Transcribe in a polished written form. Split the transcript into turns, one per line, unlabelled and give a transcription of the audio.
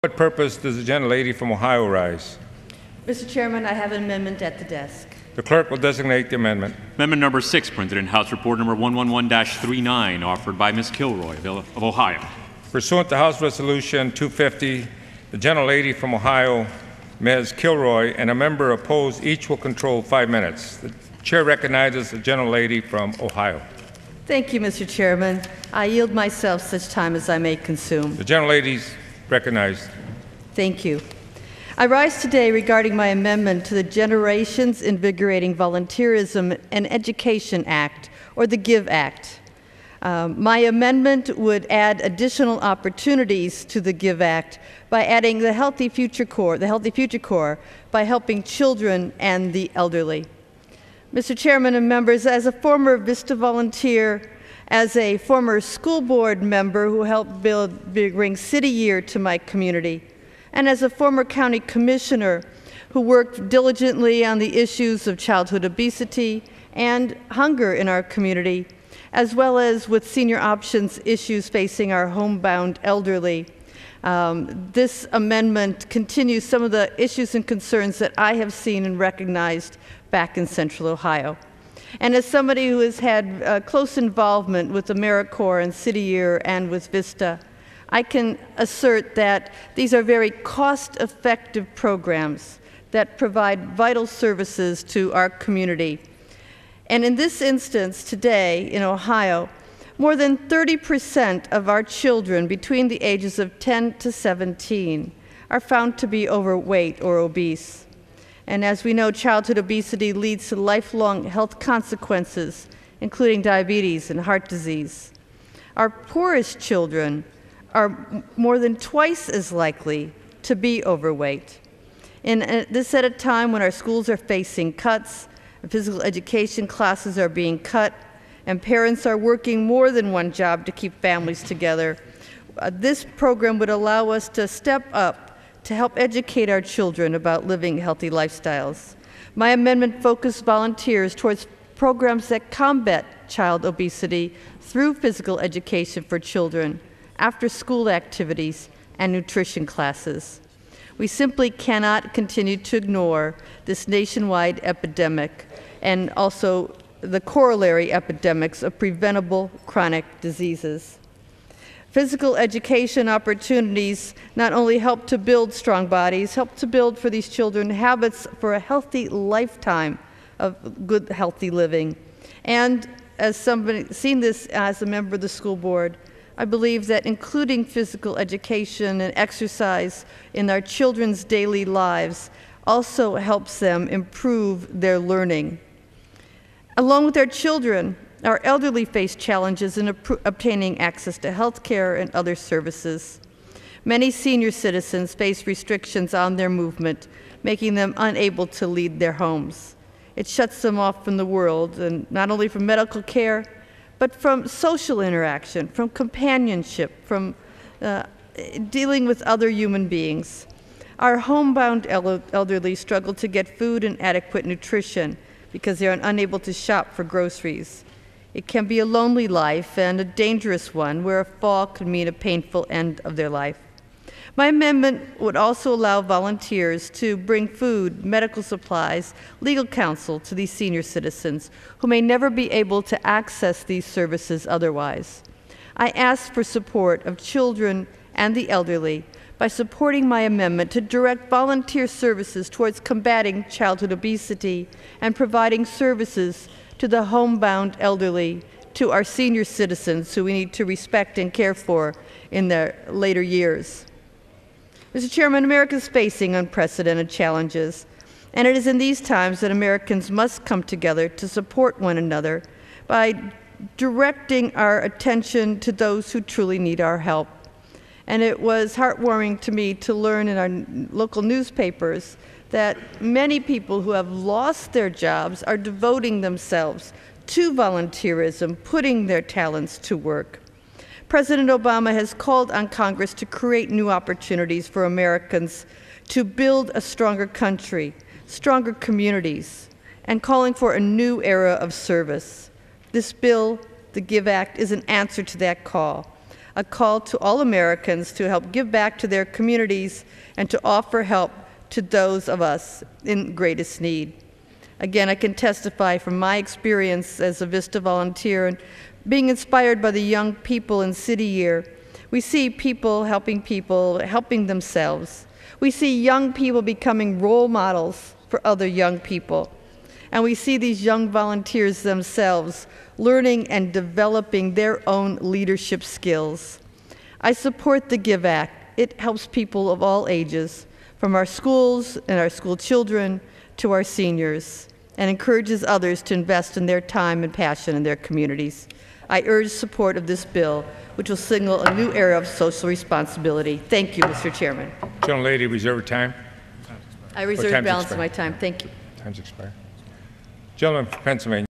What purpose does the gentlelady from Ohio rise?
Mr. Chairman, I have an amendment at the desk.
The clerk will designate the amendment.
Amendment number 6, printed in House Report number 111-39, offered by Ms. Kilroy of Ohio.
Pursuant to House Resolution 250, the gentlelady from Ohio, Ms. Kilroy, and a member opposed each will control 5 minutes. The chair recognizes the gentlelady from Ohio.
Thank you, Mr. Chairman. I yield myself such time as I may consume.
The gentlelady is recognized.
Thank you. I rise today regarding my amendment to the Generations Invigorating Volunteerism and Education Act, or the GIVE Act. My amendment would add additional opportunities to the GIVE Act by adding the Healthy Future Corps, by helping children and the elderly. Mr. Chairman and members, as a former VISTA volunteer, as a former school board member who helped bring City Year to my community, and as a former county commissioner who worked diligently on the issues of childhood obesity and hunger in our community, as well as with senior options issues facing our homebound elderly. This amendment continues some of the issues and concerns that I have seen and recognized back in Central Ohio. And as somebody who has had close involvement with AmeriCorps and City Year and with VISTA, I can assert that these are very cost-effective programs that provide vital services to our community. And in this instance, today in Ohio, more than 30% of our children between the ages of 10 to 17 are found to be overweight or obese. And as we know, childhood obesity leads to lifelong health consequences, including diabetes and heart disease. Our poorest children are more than twice as likely to be overweight. And this at a time when our schools are facing cuts, physical education classes are being cut, and parents are working more than one job to keep families together. This program would allow us to step up to help educate our children about living healthy lifestyles. My amendment focuses volunteers towards programs that combat child obesity through physical education for children, after-school activities, and nutrition classes. We simply cannot continue to ignore this nationwide epidemic and also the corollary epidemics of preventable chronic diseases. Physical education opportunities not only help to build strong bodies, help to build for these children habits for a healthy lifetime of good, healthy living. And as somebody seen this as a member of the school board, I believe that including physical education and exercise in our children's daily lives also helps them improve their learning. Along with our children, our elderly face challenges in obtaining access to health care and other services. Many senior citizens face restrictions on their movement, making them unable to leave their homes. It shuts them off from the world, and not only from medical care, but from social interaction, from companionship, from dealing with other human beings. Our homebound elderly struggle to get food and adequate nutrition because they are unable to shop for groceries. It can be a lonely life and a dangerous one where a fall could mean a painful end of their life. My amendment would also allow volunteers to bring food, medical supplies, legal counsel to these senior citizens who may never be able to access these services otherwise. I ask for support of children and the elderly by supporting my amendment to direct volunteer services towards combating childhood obesity and providing services to the homebound elderly, to our senior citizens who we need to respect and care for in their later years. Mr. Chairman, America is facing unprecedented challenges, and it is in these times that Americans must come together to support one another by directing our attention to those who truly need our help. And it was heartwarming to me to learn in our local newspapers that many people who have lost their jobs are devoting themselves to volunteerism, putting their talents to work. President Obama has called on Congress to create new opportunities for Americans to build a stronger country, stronger communities, and calling for a new era of service. This bill, the GIVE Act, is an answer to that call. a call to all Americans to help give back to their communities and to offer help to those of us in greatest need. Again, I can testify from my experience as a VISTA volunteer and being inspired by the young people in City Year. We see people helping themselves. We see young people becoming role models for other young people. And we see these young volunteers themselves learning and developing their own leadership skills. I support the GIVE Act. It helps people of all ages, from our schools and our school children to our seniors, and encourages others to invest in their time and passion in their communities. I urge support of this bill, which will signal a new era of social responsibility. Thank you, Mr. Chairman.
Gentlelady, reserve time.
I reserve the balance of my time. Thank you.
Time's expired. Gentleman from Pennsylvania.